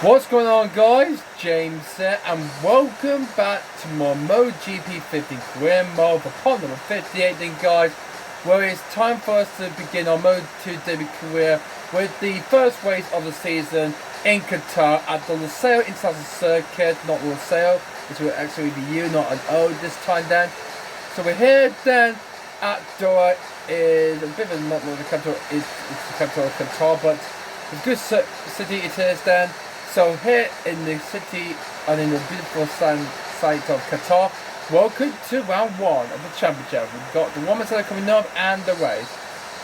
What's going on, guys? James here, and welcome back to my MotoGP 50 career mode for part number 58 then, guys, where it's time for us to begin our Moto2 debut career with the first race of the season in Qatar at the Lusail International circuit. Not Lusail, this will actually be U, not an O this time then. So we're here then at Doha. Is a bit of a, not the capital, it's the capital of Qatar, but it's a good city it is then. So here in the city and in the beautiful site of Qatar, welcome to round one of the championship. We've got the women's side coming up and the race.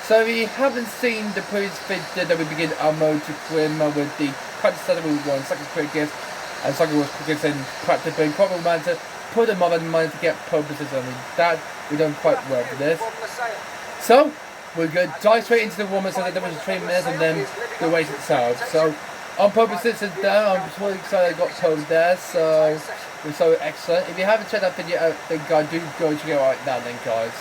So if you haven't seen the previous video that we begin our Moto2 career mode with the practice setup, we won second quickest and second was quickest in practice, being probably managed to put them up and managed to get pole position. That we've done quite well for this. So we're going to dive straight into the women's side, then we'll just 3 minutes and then the race itself. So on pole position down, I'm just really excited I got pole there, so we're so excellent. If you haven't checked that video out, then guys, do go check it out right now then, guys.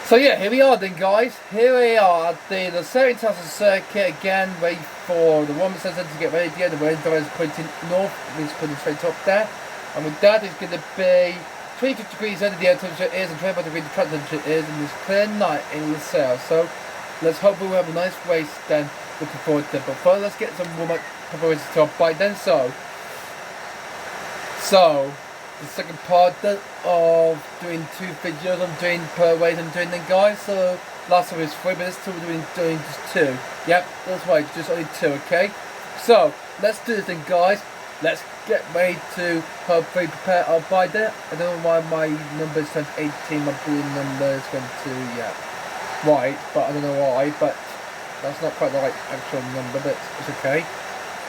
So yeah, here we are then, guys. Here we are at the Lusail International circuit again, waiting for the women's side to get ready again. The rain is pointing north, means putting straight up there, and with that it's going to be 22 degrees under the air temperature is and 25 degrees the track temperature is, and it's clear night in Lusail. So let's hope we'll have a nice race then. Looking forward to it. But first, let's get some warm-up preparations to our bike then. So the second part of doing 2 videos I'm doing per race I'm doing then, guys. So last time was 3, but this time we're doing just 2. Yep, that's right, just only 2, okay? So let's do this then, guys. Let's get ready to hopefully prepare our bike there. I don't know why my number is turned 18, my blue number is going to, yeah, right, but I don't know why, but that's not quite the right actual number, but it's okay.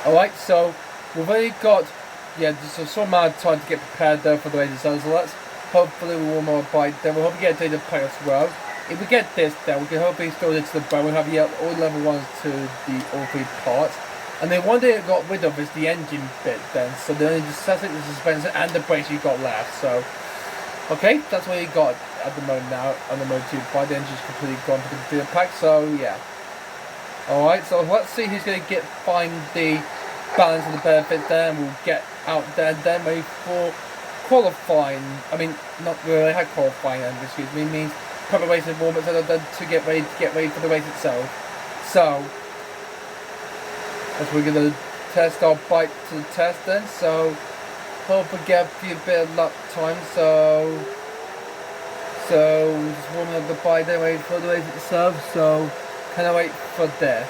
Alright, so we've already got, just a small amount of time to get prepared there for the race itself, so let's hopefully we'll warm our bike then. We'll hope we get to the pack as well. If we get this then, we can hopefully install it to the boat. We'll have all level 1s to the all 3 parts. And then one thing it got rid of is the engine bit then, so the only the suspension and the brakes you got left, so okay, that's what you got at the moment now on the Moto2 bike. The engine's completely gone to the pack, so yeah. Alright, so let's see who's going to find the balance and the benefit there, and we'll get out there and then ready for qualifying. I mean, not really, I had qualifying, excuse me, means preparation warm-up to get ready for the race itself. So, as we're going to test our bike to the test then, so hope we get a few bit of luck time, so we're just warming up the bike then, ready for the race itself, so cannot wait for this.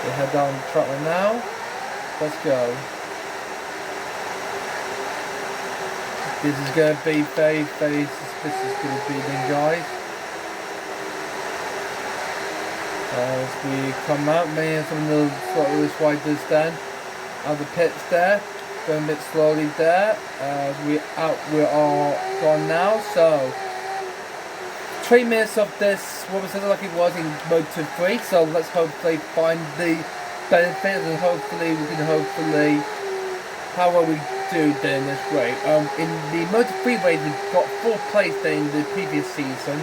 We head down the track right now. Let's go. This is going to be very, very suspicious going to be then, guys. As we come out, me and some of the throttleless riders then out of the pits there. Going a bit slowly there. As we are gone now, so 3 minutes of this, what was it like it was in Moto2 3, so let's hopefully find the benefits and hopefully we can how well we do then in this race. In the Moto3 race we got 4th place then in the previous season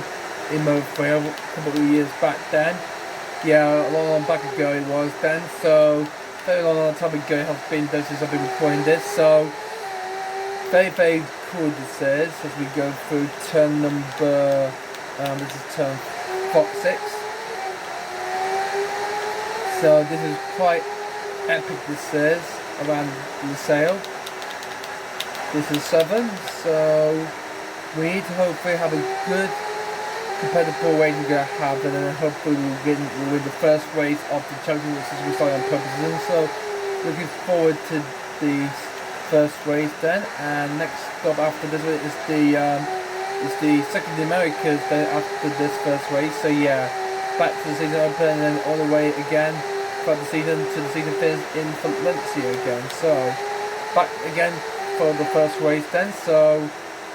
in Moto3 a couple of years back then. Yeah, a long back ago it was then, so very long time ago it has been since I've been recording this, so very, very cool this is as we go through turn number this is turn 6. So this is quite epic this is, around Lusail. This is 7, so we need to hopefully have a good competitive race we're going to have, and then hopefully we'll win the first race of the championship since we started on purposes. So looking forward to the first race then, and next stop after this is the second Americas then after this first race. So yeah, back to the season open and then all the way again throughout the season to the season finish in Valencia again. So back again for the first race then. So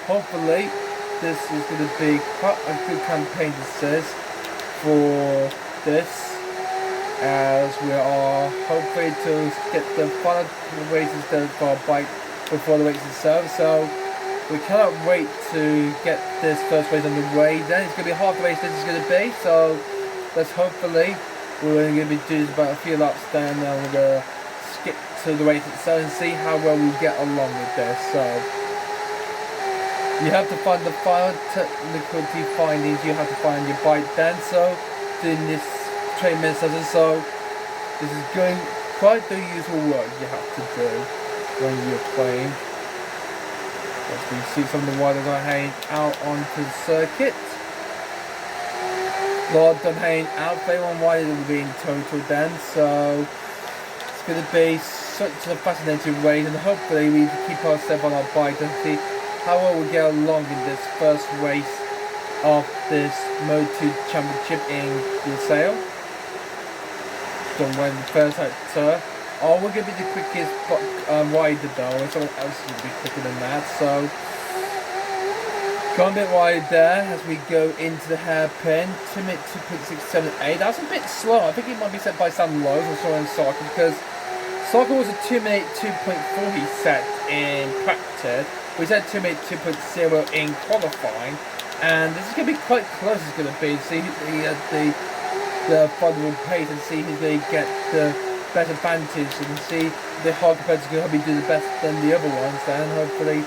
hopefully this is going to be quite a good campaign this is for this, as we are hoping to get the final races done for our bike before the race itself. So we cannot wait to get this first race on the way then. It's going to be a hard race this is going to be, so let's hopefully we're going to be doing about a few laps then, and then we're going to skip to the race itself and see how well we get along with this. So you have to find the final technicality findings, you have to find your bike then. So doing this training session, so this is going quite the usual work you have to do when you're playing. As we see some of the riders are heading out onto the circuit. A lot of them heading out, they won't ride it will be in total then, so it's going to be such a fascinating race, and hopefully we keep ourselves on our bike and see how well we get along in this first race of this Moto2 Championship in Lusail. Don't win the first sector. Oh, we're going to be the quickest rider though, and someone else will be quicker than that, so gone a bit wide there as we go into the hairpin. 2 minutes 2.678. That's a bit slow. I think it might be set by Sam Lowe's or so in soccer, because soccer was a 2 minute 2.4 he set in practice. We said 2 minute 2.0 in qualifying, and this is going to be quite close. It's going to be see the final pace and see who's going to get the better advantage, and see the hard competitors going to be doing the best than the other ones, and hopefully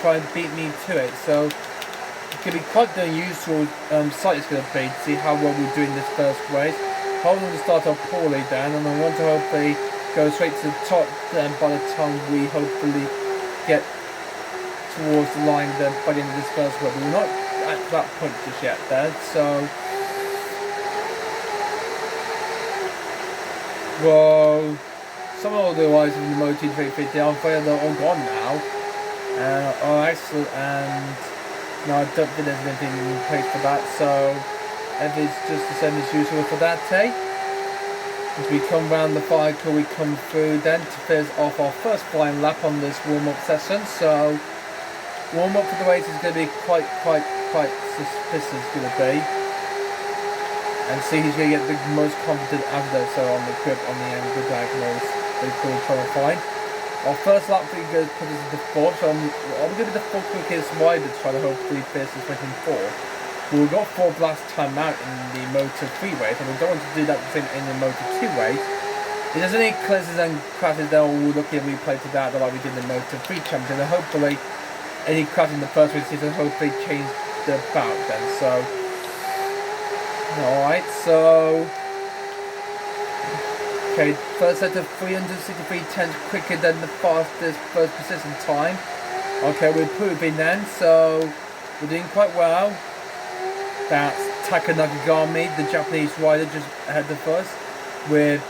try and beat me to it. So it's going to be quite the unusual sight it's going to be to see how well we do in this first race. I want to start off poorly then, and I want to hopefully go straight to the top then by the time we hopefully get towards the line then by the end of this first race. We're not at that point just yet then, so well, some of the riders in the Moto2 350 are all gone now. Oh, excellent, and no, I don't think there's anything in place for that, so everything's just the same as usual for that day. As we come round the cycle, we come through then to finish off our first flying lap on this warm-up session. So warm-up for the race is going to be quite suspicious, it's going to be. And see who's going to get the most confident out of those, so on the grip, on the angle diagonals, they're trying to find. Our first lap we go put us into fourth, so I'm going to be the fourth quickest rider to try to hopefully finish this race in fourth. But we got fourth last time out in the Moto3 race, and we don't want to do that thing in the Moto2 race. If there's any cleanses and crashes, then we'll look at replay to that like we did in the Moto3 championship, and hopefully any crash in the first race season hopefully change the bout then. So alright, so okay, first set of 363 tenths quicker than the fastest first position time. Okay, we're improving then, so we're doing quite well. That's Taka Nakagami, the Japanese rider, just ahead of us, with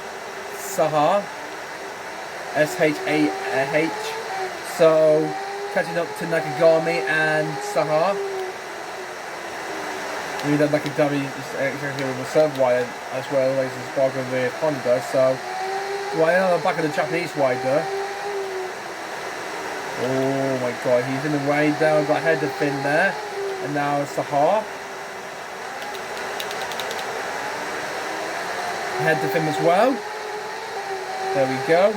Saha, S-H-A-H. So catching up to Nakagami and Saha. We know Nakagami is exactly with the serve wire as well as his bargain with Honda, so right on the back of the Japanese rider. Oh my god, he's in the way down, got head of fin there, and now it's Saha. Head to him as well. There we go.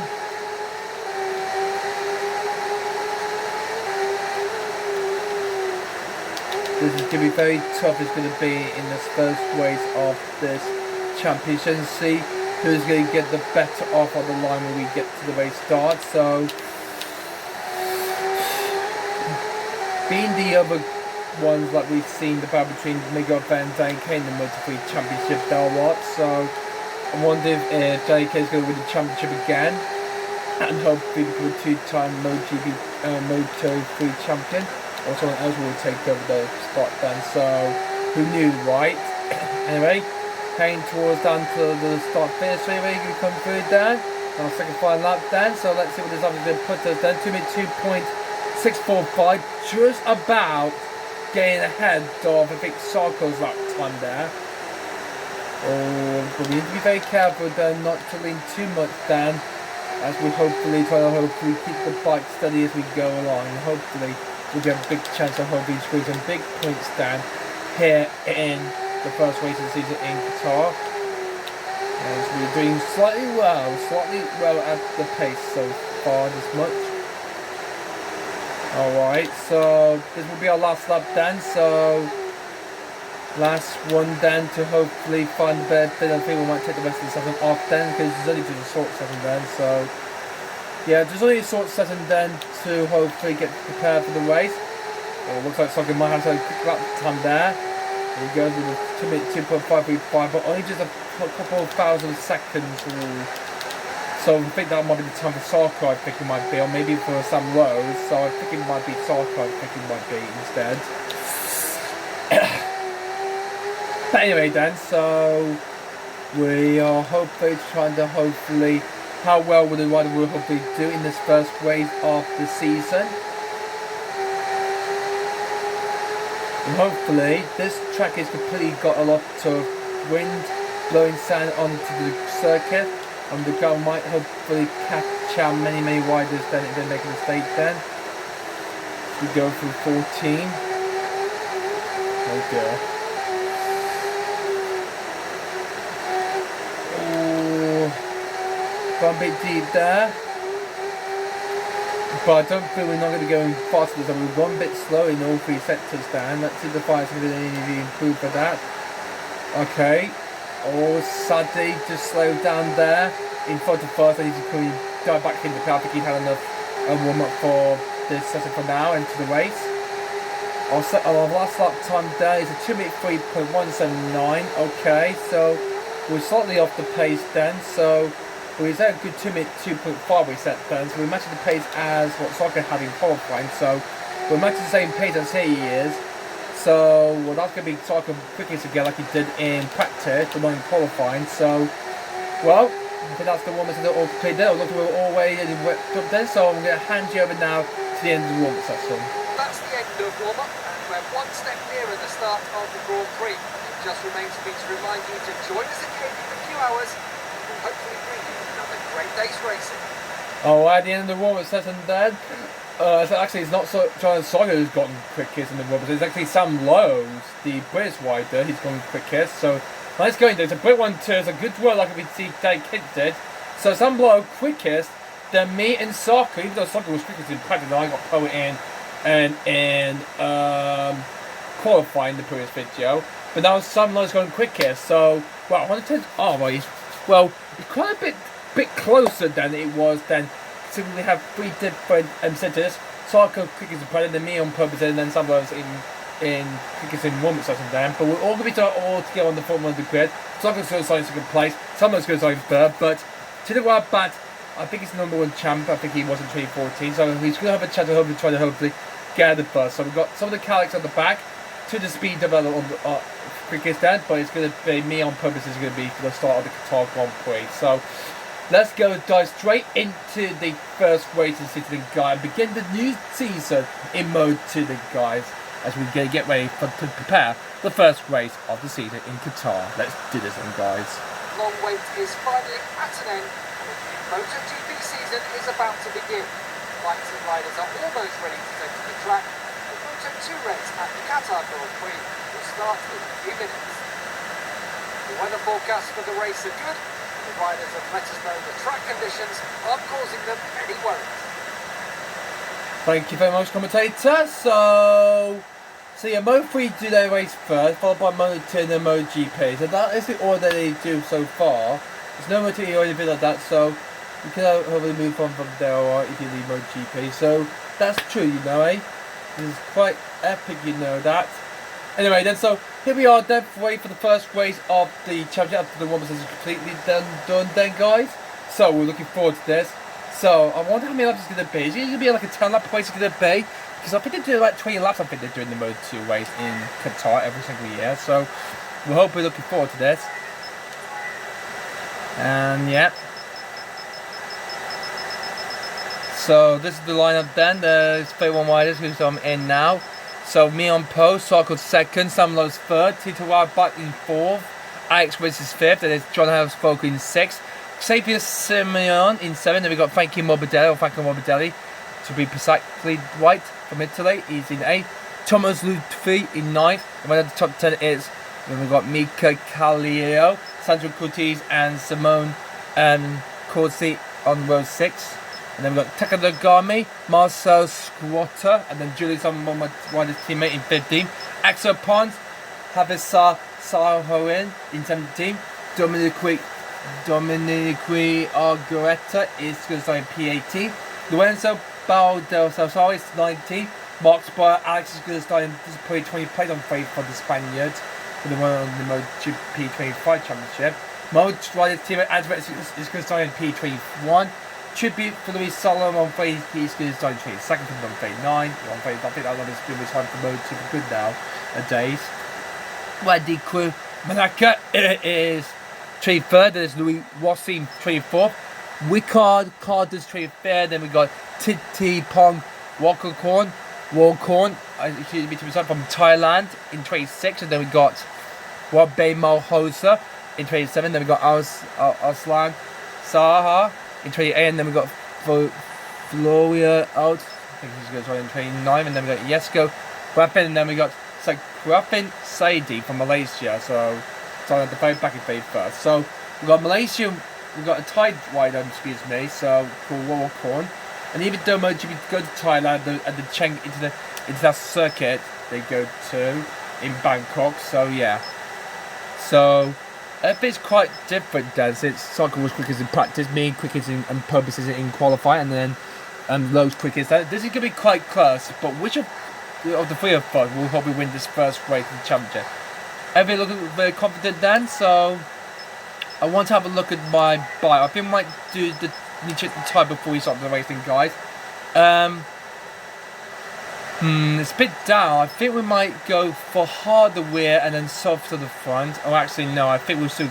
This is going to be very tough. It's going to be in this first race of this championship, and see who's going to get the better off on the line when we get to the race start. So, being the other ones like we've seen, the battle between Miguel and JK in the Moto3 championship, there are a lot. So, I wonder if JK is going to win the championship again, and hopefully become a two-time MotoGP Moto3 champion. Or someone else will take over the spot then, so who knew, right? Anyway, heading towards down to the start finish anyway, we come through there. Our second final lap then, so let's see what this is going to put us then. 2 minutes 2.645, just about getting ahead of, I think, Sarko's lap time there. Oh, but we need to be very careful though, not to lean too much then, as we hopefully try to keep the bike steady as we go along, and hopefully we'll get a big chance of hoping squeeze some big points down here in the first race of the season in Qatar. As we're doing slightly well at the pace so far this much. Alright, so this will be our last lap then, so last one then to hopefully find the better fit. I think we might take the rest of the session off then because there's only just a short session then. So yeah, just only a short session then to hopefully get prepared for the race. It looks like Soccer might have a quick lap time there. He goes with a 2 minute 2.535, but only just a couple of thousand seconds. Ooh. So I think that might be the time for Sarko, I think it might be, or maybe for Sam Rose. So I think it might be Sarko, I think it might be instead. But anyway then, so we are hopefully trying to how well will the rider will hopefully do in this first race of the season. And hopefully this track has completely got a lot of wind blowing sand onto the circuit, and the car might hopefully catch out many riders then if they make a mistake then. We go through 14. Oh dear. Gone a bit deep there, but I don't feel we're not going to be going faster. So we've gone a bit slow in all three sectors down. Let's see if the fire's going to be improved for that. Okay. Oh, Sadie just slowed down there in front of first. I need to quickly dive back into the car. I think he had enough warm up for this session for now into the race. Our last lap time there is a 2 minute 3.179. Okay, so we're slightly off the pace then. So we set a good 2 minute 2.5 we set then. So we're matching the pace as what Soccer had in qualifying. So we're matching the same pace as he is. So well, that's going to be Soccer quickest again like he did in practice, but not in qualifying. So well, I think that's the warm-up to the all complete there. Look, we're all way up there. So I'm going to hand you over now to the end of the warm-up session. That's the end of warm-up, and we're one step nearer the start of the Grand Prix. It just remains for me to remind you to join us again in a few hours and hopefully bring you another great day's racing. Oh, at the end of the warm-up session then, so actually it's not John Sawyer who's gotten quickest in the warm-up, it's actually Sam Lowe's, the British rider, he's gone quickest. So nice going there, it's a Brit 1-2, it's a good work like we see Dave Kidd did. So Sam Lowe quickest, then me and Soccer, even though Soccer was quickest in practice, I got Poe in and qualifying the previous video. But now Sam Lowe's going quickest, so well, I want to well, it's quite a bit closer than it was then. So we have three different centres. Sarko quickest in practice, then me on purpose, and then Sam Lowe's in quickest in warm-up session then. But we're all going to be all together on the front of the grid. Sarko's going to sign second place, Sam Lowe's going to sign third, but to the right back, I think he's the #1 champ. I think he was in 2014, so he's going to have a chance of trying to hopefully get the first. So we've got some of the Calics at the back to the speed develop on the quickest end, but it's going to be me on purpose. Is going to be for the start of the Qatar Grand Prix. So let's dive straight into the first race of the season, guys, and begin the new season in Moto2, guys, as we get ready to prepare the first race of the season in Qatar. Let's do this, guys. Long wait is finally at an end. MotoGP season is about to begin. Flights and riders are almost ready to take to the track. The Moto2 Race at the Qatar Grand Prix will start in a few minutes. The weather forecasts for the race are good. The riders have let us know the track conditions aren't causing them any worries. Thank you very much, commentator. So yeah, Moto3 do their race first, followed by Moto2 and then MotoGP. So that is the order they do so far. There's no Moto2 already been like that, so you can hopefully move on from there, alright, if you leave MotoGP. So that's true, you know, eh? This is quite epic, you know that. Anyway, then, so here we are, then, wait for the first race of the championship after the warm-up is completely done then, guys. So we're looking forward to this. So I wonder how many laps it's going to be. Is it going to be like a 10-lap race it's going to be? Because I think they do like 20 laps. I think they're doing the Moto2 race in Qatar every single year. So we're looking forward to this. And yeah. So this is the lineup then. There's 31 riders who's in now. So me on post, Sarko's second, Sam Lowe's third, Tito Rabat in fourth, Alex Wiss is fifth, and it's John Harris-Folk in sixth, Xavier Simeon in seventh, and we've got Franco Morbidelli, to be precisely right, from Italy, he's in eighth, Thomas Lutfi in ninth, and then the top 10 is, we've got Mika Kallio, Sandro Cortez, and Simone Corsi on row 6. And then we've got Takada Gami, Marcel Squatter, and then Julius on my rider's teammate in 15. Axel Pons, Sahoin in 17th. Dominique Argueta is going to start in P18. Lorenzo Baldelsasar is 19th. Mark's by Alex is going to start in probably 20 plays on faith for the Spaniards for the one on the MotoGP 25 Championship. Rider's team Andres is going to start in P21. Tribute for Luis Solomon on phase, he's going to start in 22nd on phase 9. On phase, I think that one is going to be time for Moto2 for good nowadays. Wendy Crew Manaka is 23rd. There's Louis Rossi 24th. Rickard Carter's 23rd. Then we got Titi Pong Walkorn from Thailand in 26th. And then we got Wabbe Malhosa in 27th. Then we got Aslan Saha in 28th. And then we got Floria out. I think he's going to in 29th. And then we got Yesko Graffin. And then we got Graffin Saidi from Malaysia. So at the very back in phase first. So we got Malaysia. We got a Thai rider, excuse me. So called Walkorn. And even though MotoGP go to Thailand and the Cheng into that circuit they go to in Bangkok. So yeah. So it's quite different then. It's cycle was quickest in practice, me quickest and purposes in qualifying, and then Lowe's quickest. This is gonna be quite close. But which of the three of us will probably win this first race of the championship? Everybody looking very confident then. So I want to have a look at my bike. I think I might do the check the time before we start the racing, guys. It's a bit down. I think we might go for hard the rear and then soft to the front. Oh, actually no. I think we'll still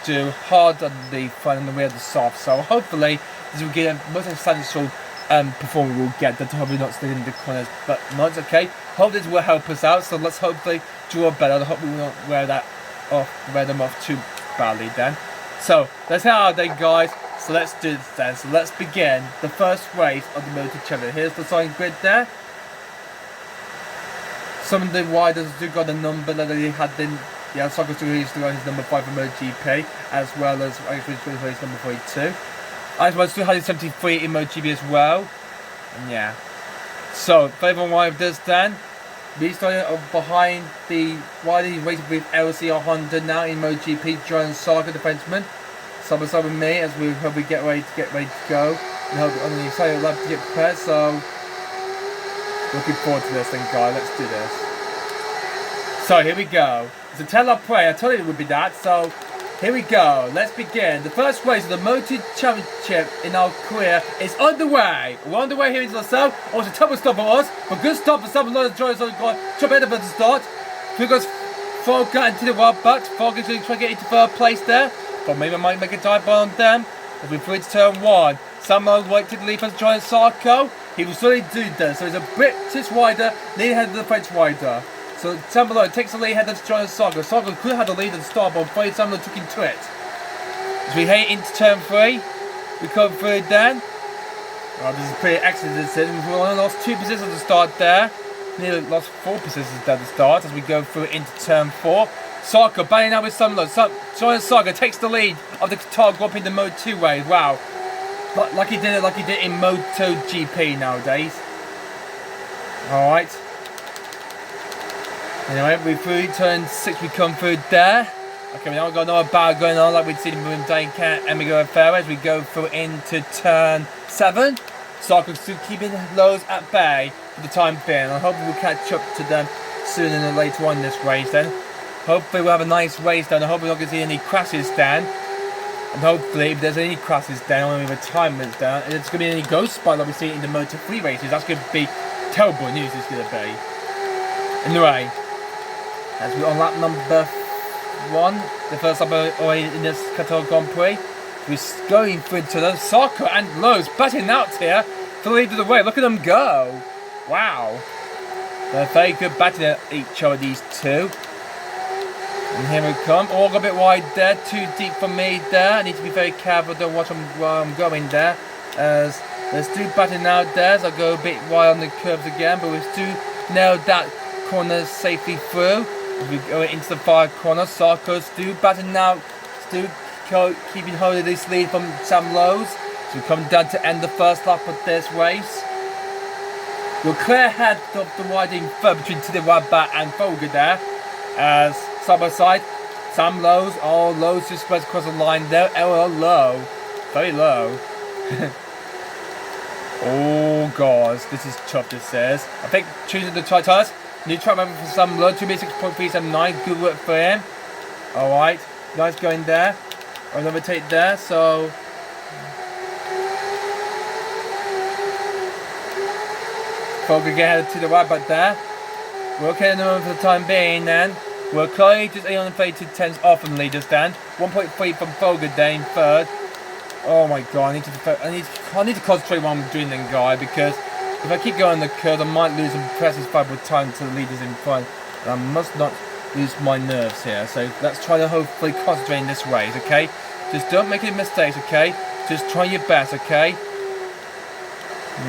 do hard on the front and the rear the soft. So hopefully this will get a most substantial performance we'll get. That's hopefully not staying in the corners, but no, it's okay. Hope this will help us out. So let's hopefully draw better. I hope we will not wear them off too badly then. So let's head out then, guys. So let's do this then. So let's begin the first race of the Moto2 Championship. Here's the starting grid there. Some of the riders do got a number that they had in. Yeah, Soccer used to run his number 5 for MotoGP, as well as his number 42. As well as 273 in MotoGP as well. And yeah. So, favourite riders then. We started behind the rider he's racing with LCR Honda now in MotoGP, John Saga, defenseman. Side by side with me as we hope we get ready to go. And hope on the excited lap to get prepared. So looking forward to this thing, guys. Let's do this. So here we go. It's a tell-up-pray. I told you it would be that. So here we go. Let's begin. The first race of the Moto2 Championship in our career is underway. We're on the way here into Lusail. Also, a terrible stop for us, but good stop for some of the drivers on the car. Jump ahead of us to start. Here goes Fogger into the wild butt. Fogger's going to try to get into third place there. But maybe I might make a dive on them. As we through to turn 1. Samuel White to the lead for Giant Sarko. He will certainly do this. So he's a British rider leading ahead of the French rider. So Samuel takes the lead ahead of Giant Sarko. Sarko could have the lead at the start, but I'm afraid Samuel took into it. As we head into turn 3, we come through then. Oh, this is pretty excellent decision. We only lost 2 positions at the start there. Nearly lost 4 positions at the start as we go through into turn 4. Sarko banging out with Samuel. Giant Sarko takes the lead of the Qatar Grand Prix in the Moto2 Race. Wow. Like he did in MotoGP nowadays. Alright. Anyway, we through turn 6, we come through there. Okay, we now got another battle going on like we'd seen with Dane Kent and Miguel Ferrer as we go through into turn 7. Sarko still keeping Lowe's at bay for the time being. I hope we'll catch up to them sooner than later on in this race then. Hopefully we'll have a nice race then. I hope we're not going to see any crashes then. And hopefully if there's any crashes then or any retirements then, it's going to be any ghost spot like we see in the Moto3 races. That's going to be terrible news, it's going to be. Anyway, as we're on lap number 1, the first lap in this Qatar Grand Prix, we're going through to the Sarko and Lowe's batting out here for the lead of the way. Look at them go! Wow! They're very good batting at each other, these two. And here we come. Oh, got a bit wide there. Too deep for me there. I need to be very careful. Don't watch where I'm going there. As there's still batting out there. So I go a bit wide on the curves again. But we still nailed that corner safely through. As we go into the far corner. Sarko still batting out. Still keeping hold of this lead from Sam Lowe's. So we come down to end the first lap of this race. We'll clear ahead of the widening third between Tidi Rabat and Folger there. as side by side. Sam Lowe's, oh, Lowe's just spreads across the line there. LL low, very low. Oh god, this is tough. This says. I think choosing the tires. New track record for Sam Lowe, 2B6.379. Good work for him. All right, nice going there. Another take there. So. Fogger get headed to the right back there. We're okay in the moment for the time being then. We're currently just 832 tenths off from the leaders then. 1.3 from Fogger there in third. Oh my god, I need to concentrate while I'm doing then, guy, because if I keep going the curve I might lose and press this five with time to the leaders in front. And I must not lose my nerves here. So let's try to hopefully concentrate in this race, okay? Just don't make any mistakes, okay? Just try your best, okay?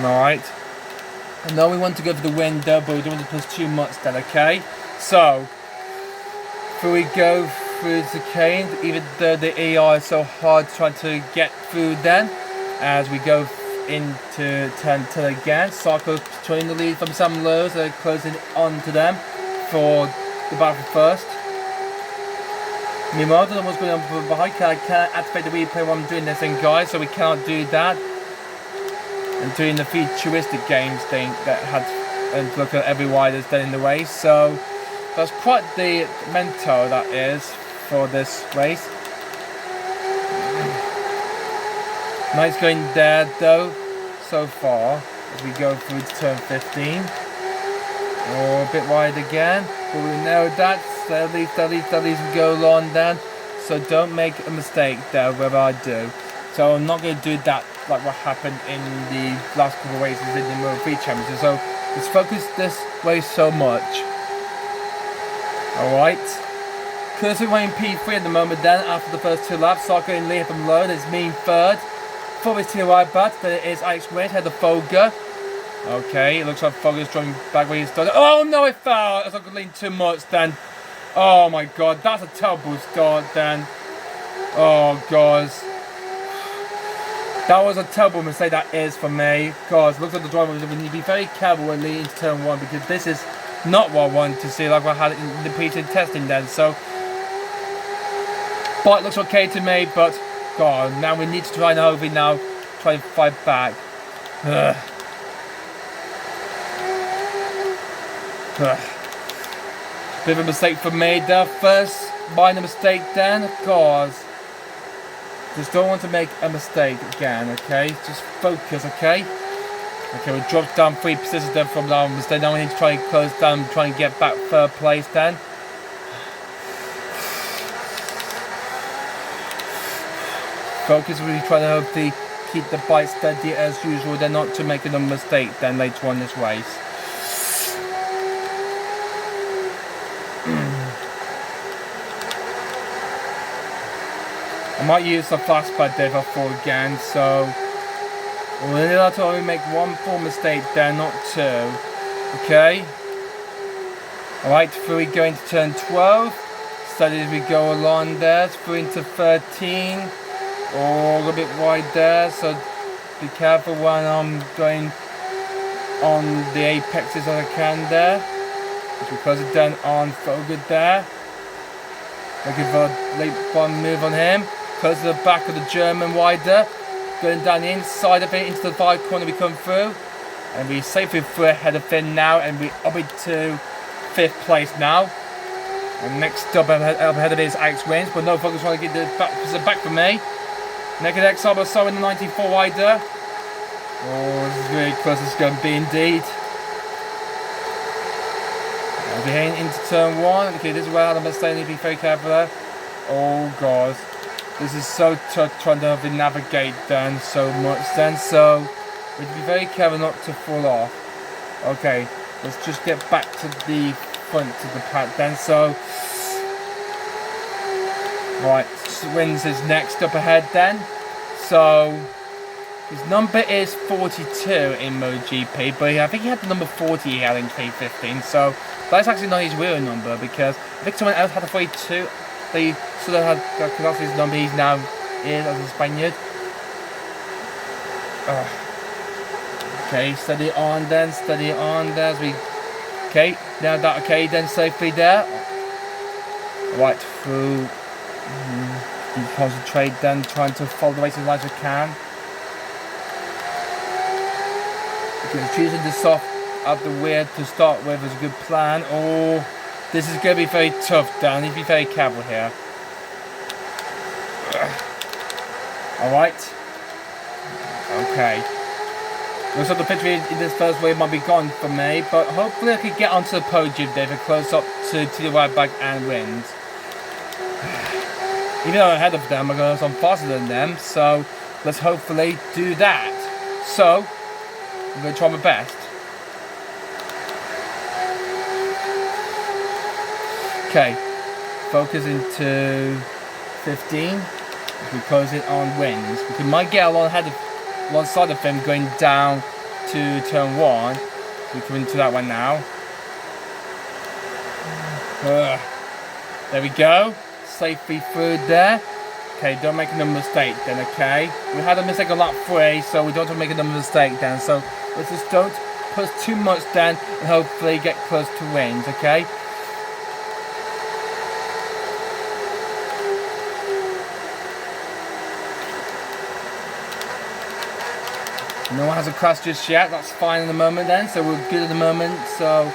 Alright. I know we want to go for the window, but we don't want to push too much then, okay? So, before we go through the chicane, even though the AI is so hard trying to get through then, as we go into turn 10 again, Sarko joining the lead from Sam Lowe's, they're closing on to them for the battle for first. Meanwhile, I don't know what's going on from behind. I can't activate the replay while I'm doing this thing, guys, so we can't do that. And doing the futuristic games thing that had and look at every rider's done in the race, so that's quite the mentor that is for this race. Nice going there though so far as we go through to turn 15. Or a bit wide again, but we know that steadily we go along then, so don't make a mistake there whether I do. So I'm not going to do that like what happened in the last couple of races in the Moto2 Championship. So let's focus this race so much. Alright. Currently weighing P3 at the moment then after the first two laps. Sarko in lead from low, it's me in third. Fourth is to the right back, then it is Alex Wade, head of Fogger. Okay, it looks like Fogger's driving back where he started. Oh no, it fell! It's like leaning too much then. Oh my god, that's a terrible start then. Oh god. That was a terrible mistake, that is, for me. God, looks like the driver we need to be very careful when leading into turn 1 because this is not what I want to see like I had in the pre-season testing then. So, but it looks okay to me, but God, now we need to try and hopefully now try and fight back. Ugh. Ugh. Bit of a mistake for me there. First minor mistake then. God. Just don't want to make a mistake again, okay? Just focus, okay? Okay, we dropped down 3 positions then from that mistake. Now we need to try and close down, try and get back third place then. Focus, really trying to hope to keep the bike steady as usual, then not to make another mistake then later on this race. I might use the flashback there for again, so we'll need to only make one full mistake there, not two. Okay? Alright, through we go into turn 12. Steady as we go along there, through into 13. Oh, a little bit wide there, so be careful when I'm going on the apexes as I can there. Just because it's done on Fogger there. Looking for a late one move on him. Close to the back of the German wider. Going down the inside of it into the 5 corner we come through. And we safely through ahead of Finn now. And we up into 5th place now. And next up ahead of it is Alex Wins. But no Fogger's trying to get the back from me. Naked X so in the 94 wider. Oh, this is really close as it's going to be indeed. We're heading into turn 1. Okay, this is where I'm staying. Need to be very careful there. Oh god. This is so tough trying to navigate then so much then, so we need to be very careful not to fall off. Okay, let's just get back to the front of the pack then, so right, Wins is next up ahead then, so his number is 42 in MotoGP, but I think he had the number 40 he had in 2015, so that's actually not his real number because I think someone else had a 42. They sort of had that's his number. He's now is as a Spaniard. Okay, steady on then, steady on there as we. Okay, now that okay then safely there. right through. You concentrate then, trying to follow the race as much as you can. Because choosing the soft up the weird to start with is a good plan. Oh, this is going to be very tough, Dan. You need to be very careful here. Alright. Okay. Looks like the victory in this first wave might be gone for me, but hopefully I can get onto the podium there if I close up to the right back and wins. Even though I'm ahead of them, because I'm faster than them, so let's hopefully do that. So, I'm going to try my best. Okay, focus into 15. We close it on wins. We might get alongside of him going down to turn 1. We come into that one now. There we go. Safely through there. Okay, don't make another mistake then, okay? We had a mistake on lap 3, so we don't want to make another mistake then. So let's just don't push too much then and hopefully get close to wins, okay? No one has a crash just yet, that's fine at the moment then, so we're good at the moment, so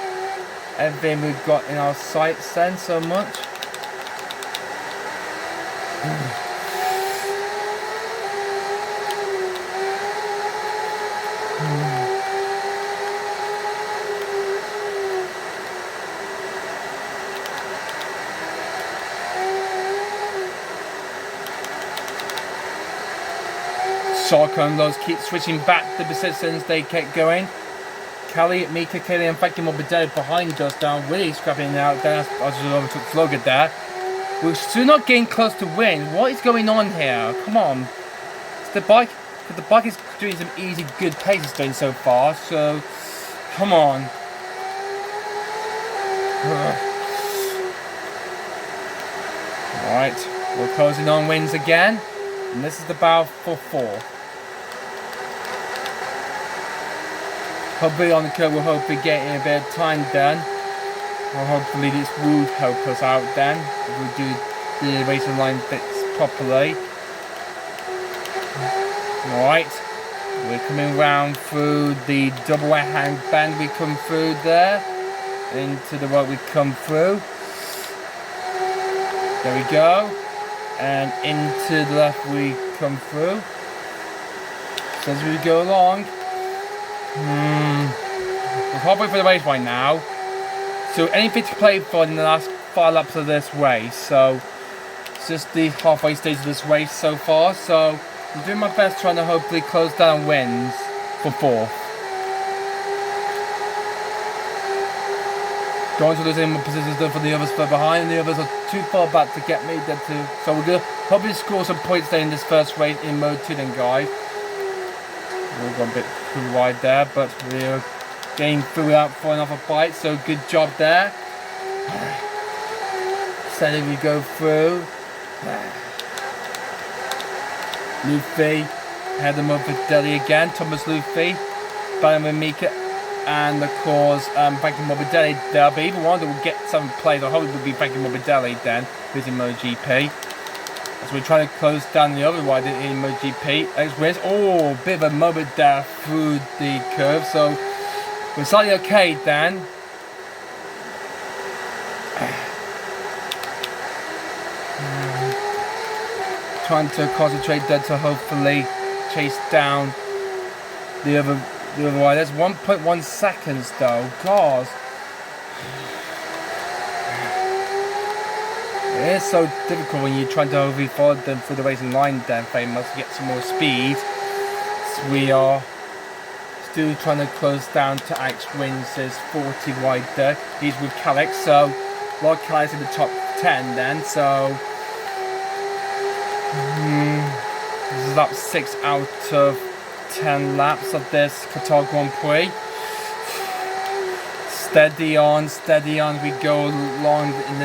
everything we've got in our sights then so much. Sarko and Lowe's keep switching back the positions, they kept going. Kelly, Mika, Kelly and Frankie Morbidelli behind us down, really scrapping out. Then I just overtook Flogger there. We're still not getting close to win. What is going on here? Come on. It's the bike is doing some easy, good paces doing so far, so come on. Alright, we're closing on wins again. And this is the battle for 4. Hopefully on the curve we'll hopefully get in a bit of time then. Or hopefully this will help us out then. If we do the racing line bits properly. Alright. We're coming round through the double right hand bend, we come through there. Into the right we come through. There we go. And into the left we come through. So as we go along. We're halfway through the race right now. So anything to play for in the last 5 laps of this race. So it's just the halfway stage of this race so far. So I'm doing my best trying to hopefully close down wins for 4th. Going to lose any more positions though for the others further behind, and the others are too far back to get me there too. So we're going to probably score some points there in this first race in Mode 2 then, guys. We've gone a bit too wide there, but we're getting through without falling off a bite, so good job there. Steady we go through. Luffy, had them up with Deli again, Thomas Luffy, battling with Mika. And of course, Frankie Morbidelli there, but either one that will get some plays. I hope it would be Frankie Morbidelli then, who's in MotoGP. As we try to close down the other rider in MotoGP. Alex wins. Oh, bit of a moment there through the curve, so we're slightly okay then. Trying to concentrate there to hopefully chase down the other rider. That's 1.1 seconds though. God. It is so difficult when you're trying to hopefully follow them through the racing line then, famous to get some more speed. So we are still trying to close down to Alex Wins. There's 40 wide there. He's with Calix, so a lot of Calix in the top 10 then, so this is up 6 out of 10 laps of this Qatar Grand Prix. Steady on as we go along in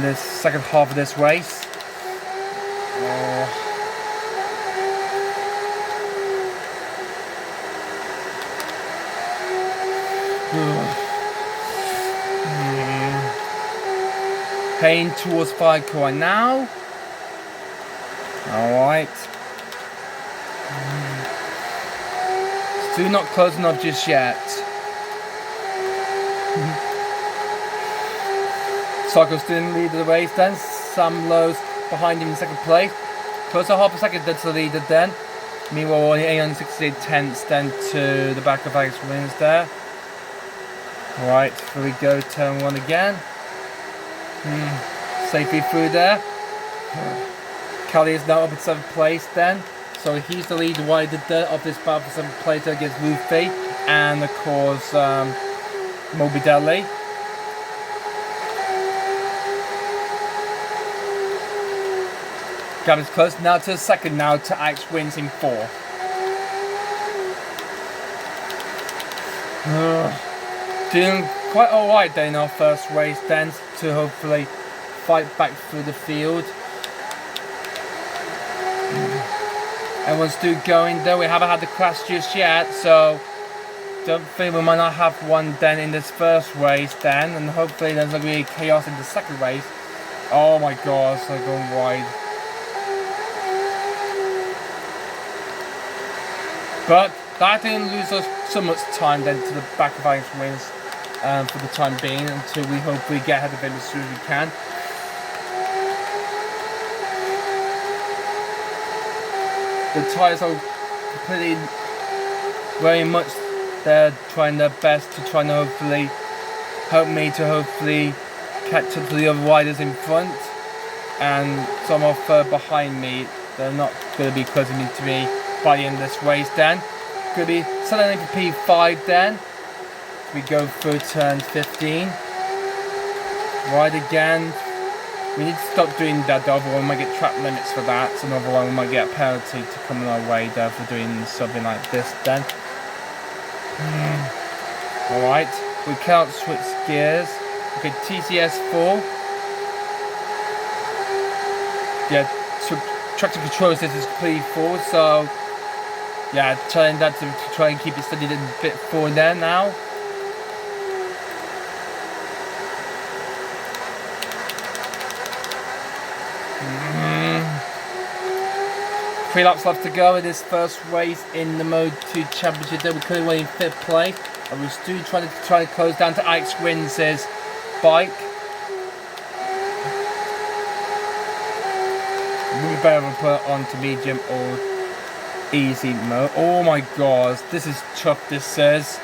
this second half of this race. Heading towards fire car now. Alright. Still not close enough just yet. Sarko's still in the lead of the race then. Sam Lowe's behind him in second place. Close to half a second to the leader then. Meanwhile, only 868 tenths then to the back of Alex Wins there. Right, here we go, turn 1 again. Safely through there. Kelly is now up in 7th place then. So he's the lead rider there of this battle for 7th place against Luffy. And of course, Morbidelli. Gab is close now to the second now to Alex Wins in 4th. Doing quite alright then in our first race then to hopefully fight back through the field. Everyone's still going though, we haven't had the crash just yet, so don't think we might not have one then in this first race then, and hopefully there's going to be chaos in the second race. Oh my gosh, they're going wide. But that didn't lose us so much time then to the back of Alex Wins for the time being, until we hopefully get ahead of him as soon as we can. The tyres are completely, very much, they're trying their best to try and hopefully help me to hopefully catch up to the other riders in front, and some are further behind me. They're not going to be closing in to me by the end of this race then. Going to be settling for P5 then. We go through turn 15. Right again. We need to stop doing that, otherwise we might get track limits for that, and otherwise we might get a penalty to come in our way there for doing something like this then. Alright, we can't switch gears. Okay, TCS4. Yeah, so traction control system is completely full, so yeah, trying that to try and keep it steady a bit forward there now. Three laps left to go in this first race in the Moto2 Championship. We're currently winning 5th place, and we're still trying to close down to Alex Wins' bike. We better put it on to medium or easy mode. Oh my god, this is tough. This is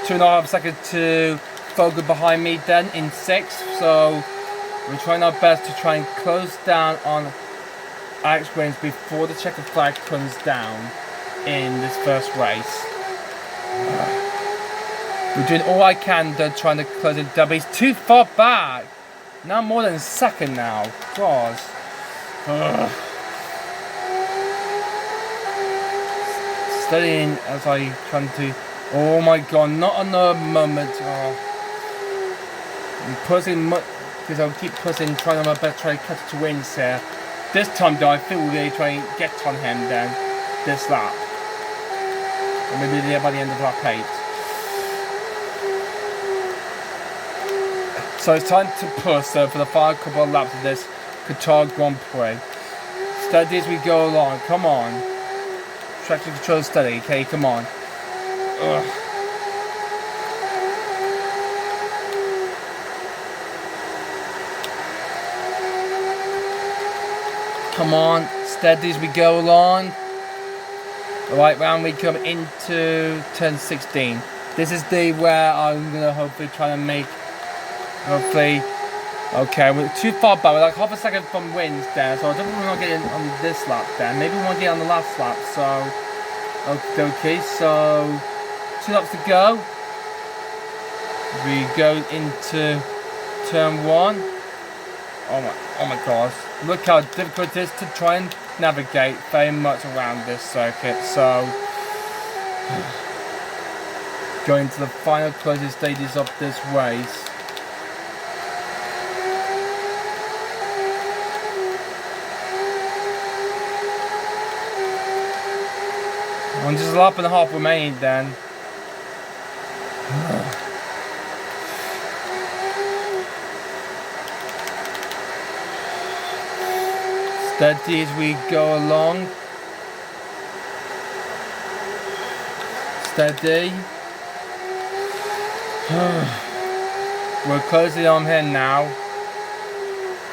2.5 seconds to Fogel behind me then in 6th, so we're trying our best to try and close down on Alex Wins before the checkered flag comes down in this first race. We're doing all I can to trying to close it down, but he's too far back. Now more than a second now. God. Studying as I try to. Oh my god, not another moment. I'm pushing because I'll keep pushing, trying my best, trying to catch to Wins here. This time though, I think we're going to try and get on him then, this lap. And maybe there by the end of lap 8. So it's time to push for the final couple of laps of this Qatar Grand Prix. Steady as we go along, come on. Traction control steady, okay, come on. Ugh. Come on, steady as we go along. Right round we come into turn 16. This is the where I'm gonna hopefully try to make. Hopefully, okay, we're too far back. We're like half a second from Wins there, so I don't think we want to get in on this lap then. Maybe we want to get on the last lap. So, okay, so 2 laps to go. We go into turn 1. Oh my gosh. Look how difficult it is to try and navigate very much around this circuit. So, going to the final closing stages of this race. And just a lap and a half remaining then. Steady as we go along. Steady. We're closing on here now.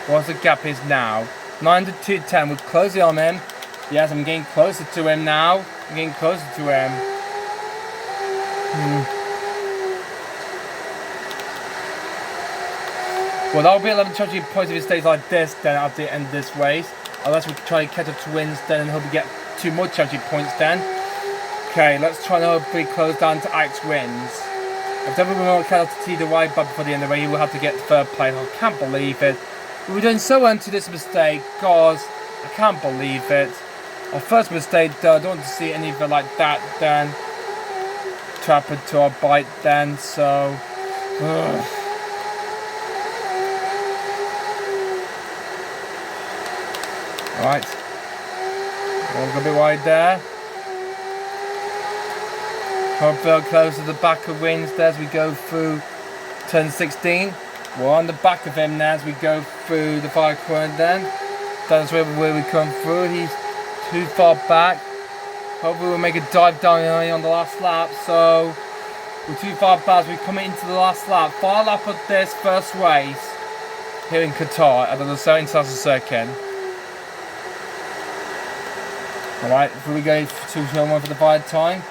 What's the gap is now? 9 to 210. We're closing on him. Yes, I'm getting closer to him now. I'm getting closer to him. Well, that'll be 11 championship points if it stays like this then at the end of this race. Unless we try to catch up to wins then and hopefully get 2 more championship points then. Okay, let's try and hopefully close down to Alex wins. If ever we want to catch up to T the right but before the end of the race, he will have to get third place. I can't believe it. We were doing so well into this mistake, guys. I can't believe it. Our first mistake though, I don't want to see anything like that then. Trap it to our bite then, so... Alright. We're going to be wide there. Hopefully I'll close to the back of wins there as we go through turn 16. We're on the back of him now as we go through the fire corner then. That's where we come through. He's too far back. Hopefully we'll make a dive down on the last lap. So we're too far back as we're coming into the last lap. Final lap of this first race here in Qatar at the Lusail International circuit. Alright, before we go to show one for the fire time.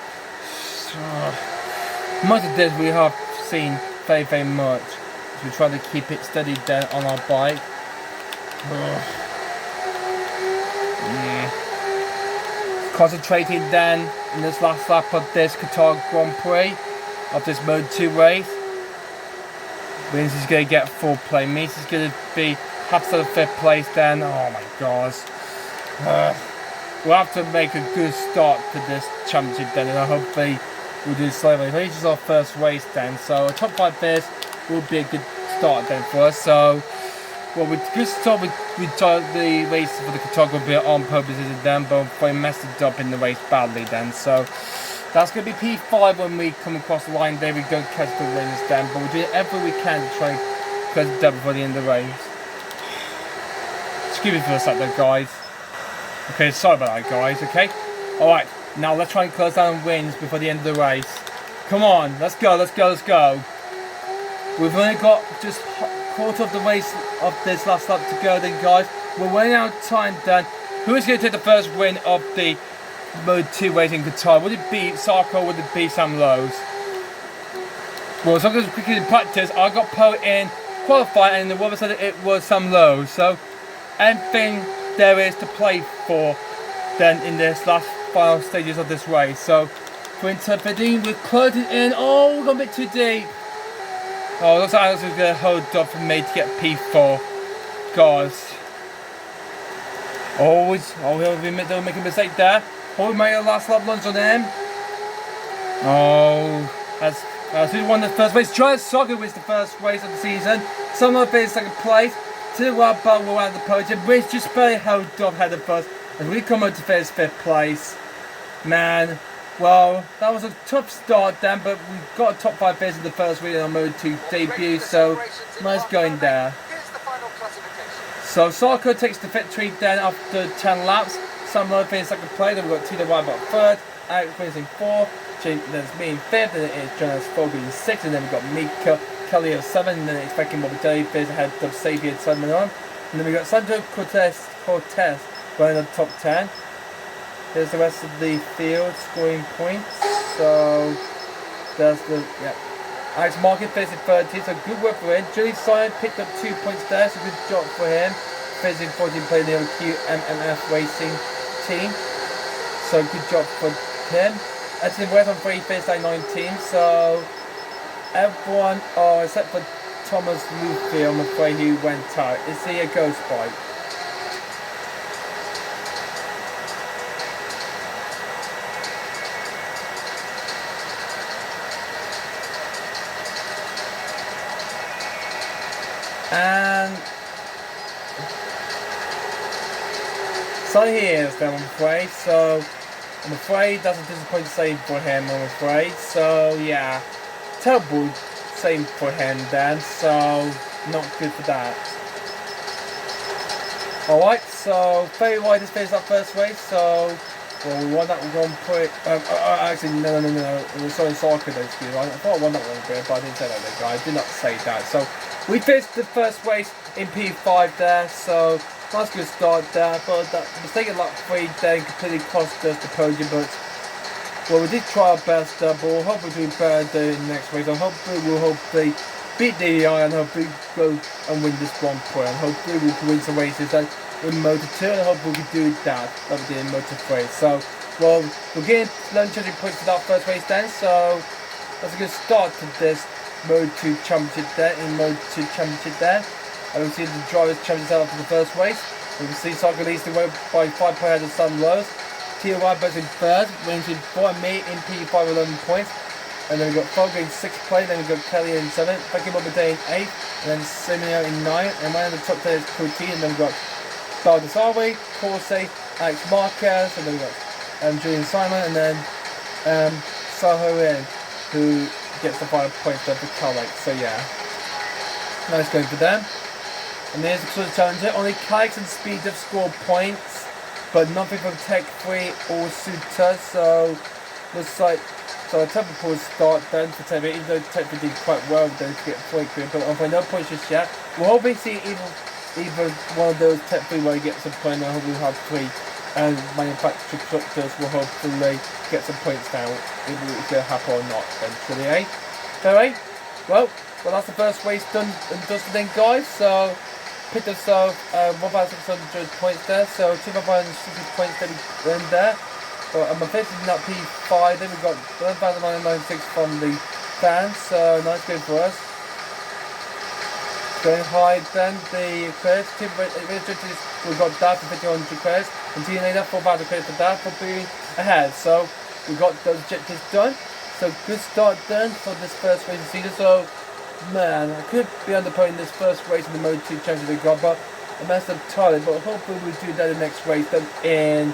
Most of this we have seen very, very much. So we try to keep it steady down on our bike. Concentrating then in this last lap of this Qatar Grand Prix of this Moto2 race. Wins is going to get full play. Means is going to be have to the 5th place then. Oh my gosh. We'll have to make a good start to this championship then, and hopefully we'll do slowly. This is our first race then, so a top 5 finish will be a good start then for us. So, well, we good start. We start the race for the Qatar Grand Prix on purpose then, but we messed it up in the race badly then. So that's going to be P5 when we come across the line there. We don't catch the wins then, but we'll do everything we can to try and catch the double before the end of the race. Excuse me for a sec though, guys. Okay, sorry about that, guys, okay? Alright, now let's try and close down wins before the end of the race. Come on, let's go, let's go, let's go. We've only got just quarter of the race of this last lap to go then, guys. We're running out of time then. Who is going to take the first win of the Moto2 race in Qatar? Would it be Sarko or would it be Sam Lowe's? Well, so I'm going to quickly in practice. I got Poe in qualifying and the woman said it was Sam Lowe's. So, anything there is to play for then in this last final stages of this race. So for interpreting, we're closing in. Oh, we're going a bit too deep. Oh, looks like Alex is going to hold up for me to get P4. Guys. Always, we make a mistake there. Oh, we made a last lap lunge on him. Oh, that's who won the first race. Giant Soccer wins the first race of the season. Some of it is second place. To the wild ball will out the podium, which just barely held up ahead of us as we come out to finish 5th place. Man, well, that was a tough start then, but we got a top 5 finish in the first week on Moto2 debut, so nice going there. So Sarko takes the victory then after 10 laps. Sam Lowe finished second place, then we've got Tito White 3rd, Alex finishing 4th, there's me in 5th, and then it's Jonas Fogel in 6th, and then we've got Mika Kelly of 7, and then expecting Mobility Fizz ahead of Xavier Simon on. And then we got Sandro Cortez running in the top 10. There's the rest of the field scoring points. So there's the Alex Markin finishing 13, so good work for him. Julie Simon picked up 2 points there, so good job for him. Finishing 14 playing the QMMF racing team. So good job for him. Anthony West on 3 finished like 19, so everyone, except for Thomas Luffy, I'm afraid he went out. Is he a ghost bike? And so he is then, I'm afraid. So I'm afraid that's a disappointing save for him, I'm afraid. So yeah, terrible save for him then, so not good for that. Alright, so Ferry Riders finished that first race, so well, we won that Grand Prix. Actually, no. It was on soccer, though, excuse me. I thought I won that Grand Prix, but I didn't say that, guys. I did not say that. So, we finished the first race in P5 there, so nice good start there. But that mistake at lap 3 then completely cost us the podium, but well, we did try our best, but we'll hopefully do better in the next race. And hopefully beat DEI and hopefully go and win this Grand Prix. And hopefully we can win some races in Moto2, and I hope we can do that like we did in Moto3. So, well, we're getting 11 points for that first race then, so that's a good start to this Moto2 Championship there, And we see the drivers' champions out for the first race. We can see Soccer leads the way by 5 points ahead of Sun Lows. TOI both in 3rd, wins in 4, and me in P5 with 11 points. And then we've got Fogg in 6th place, then we've got Kelly in 7th, Becky Bobadé in 8th, and then Simeo in 9th, and one of the top 10 is Kuti, and then we've got Baldassare, Corsi, Alex Marquez, and then we've got Julian Simon, and then Sahoin, who gets the 5 points there for Calix. So yeah, nice going for them. And there's the sort of challenger. Only Calix and Speed have scored points, but nothing from Tech 3 or Suter, so looks like a typical start then for Tech 3, even though Tech 3 did quite well then to get a point clear, but obviously no points just yet. We're hoping to see either one of those Tech 3 where he gets a point, and I hope we'll have 3, and manufacturer constructors will hopefully get some points now, if it's going to happen or not eventually, eh? Alright, well, that's the first race done and dusted then, guys, so picked us up 1,600 points there, so 2,560 points there in there. But I'm facing that P5, then we've got 1,996 from the fans, so nice game for us. Going high then, the credits, we've got that for 1,500 credits, and TNA 4,000 credits for that for being ahead. So we got those objectives done, so good start done for this first race of the season. So man, I could be on the podium in this first race in the Moto2 Championship, but I messed up entirely, but hopefully we'll do that in the next race then in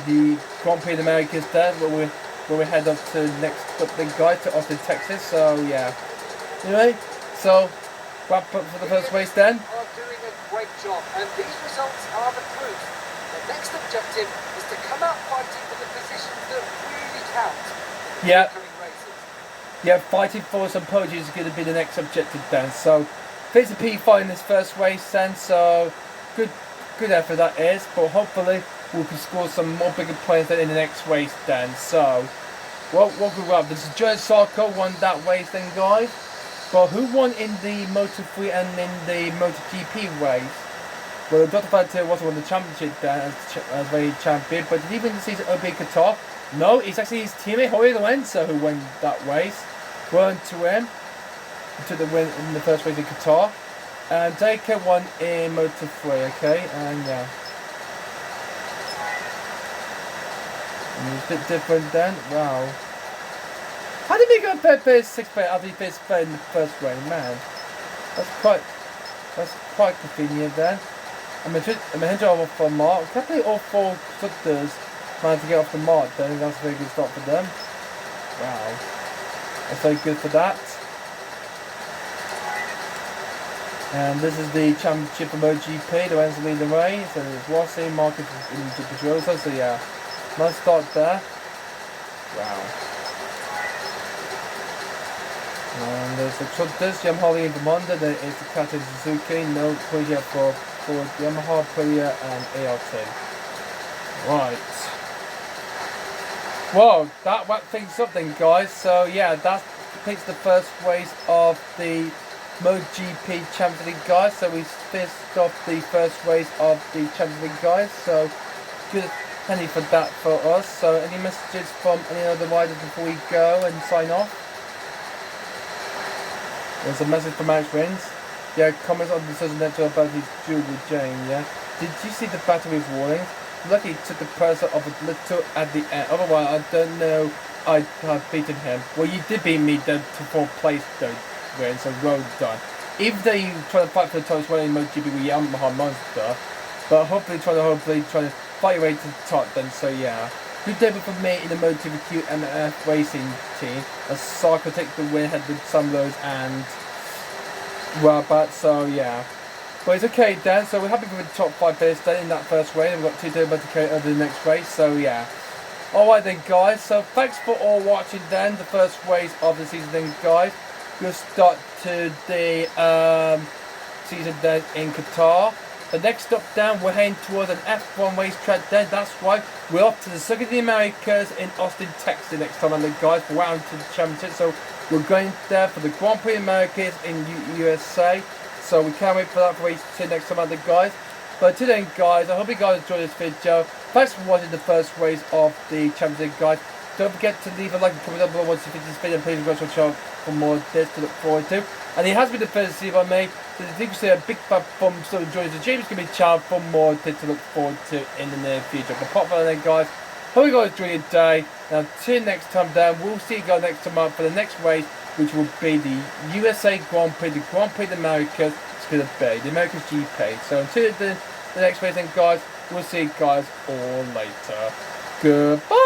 the Grand Prix of the Americas there, where we head up to next up the guide to Austin, Texas. So yeah. Anyway, so wrap up for the first race then. Are doing a great job, and these results are the proof. The next objective is to come out fighting for the positions that really count in the upcoming races. Yeah, fighting for some podiums is going to be the next objective then. So there's a P5 in this first race then, so good effort that is, but hopefully we can score some more bigger points in the next race then. So, well, welcome up. This is Joe Sarko won that race then, guys. But who won in the Moto3 and in the MotoGP race? Well, Dr. Valentino wasn't won the championship then as a champion, but did he win the season OB Qatar? No, it's actually his teammate Jorge Lorenzo who won that race. Well to him. He took the win in the first race in Qatar. And Dayco won in Moto3, okay? And yeah. And it's a bit different then. Wow. How did we go third place, 6th place after he finished third in the first race? Man. That's quite convenient then. I'm a hit off for mark. Can't believe all 4 constructors managed to get off the mark then. That's a very good start for them. Wow. That's very good for that. And this is the championship of MotoGP. The ones lead the race. And it's Rossi, Marcus in Pedrosa. So yeah, nice start there. Wow. And there's the constructors, Yamaha in Vermonda. There is the Qatar Suzuki. No point yet for Yamaha, Aprilia and ART. Right. Well, that wrapped things up then, guys. So yeah, that completes the first race of the MotoGP Champions League, guys. So we finished off the first race of the Champions League, guys. So good plenty for that for us. So any messages from any other riders before we go and sign off? There's a message from Alex Rins. Yeah, comments on the social network about his duel with Jane, yeah. Did you see the battery warnings? Lucky he took the person of a little at the end. Otherwise, I don't know I'd have beaten him. Well, you did beat me then to 4th place though, Rins, so well done. Even though you try to fight for the top spot in MotoGP with Yamaha Monster, but hopefully trying to fight your way to the top then, so yeah. Good debut for me in the MotoGP MF racing team, as Sarko takes the win ahead with some loads and Rabat, so yeah. But it's okay then, so we're happy with the top 5 finishes then in that first race, and we've got 2 to carry over the next race, so yeah. Alright then guys, so thanks for all watching then, the first race of the season then guys. We'll start to the season then in Qatar. The next up then, we're heading towards an F1 racetrack then, that's right. We're off to the Circuit of the Americas in Austin, Texas next time and then guys, for round to the championship. So we're going there for the Grand Prix Americas in USA. So we can't wait for that race to next time and then guys. But until then guys, I hope you guys enjoyed this video. Thanks for watching the first race of the championship guys. Don't forget to leave a like and comment down below once you finish this video, and please subscribe to the channel for more of this to look forward to. And it has been the first to see by me, so if you can see a big fat thumbs up, join the James Gibby channel for more of this to look forward to in the near future. But pop for then guys, hope you guys enjoy your day, and until next time then, we'll see you guys next time for the next race, which will be the USA Grand Prix, the Grand Prix of the Americas. It's going to be the America's GP. So until the next race then guys, we'll see you guys all later. Goodbye.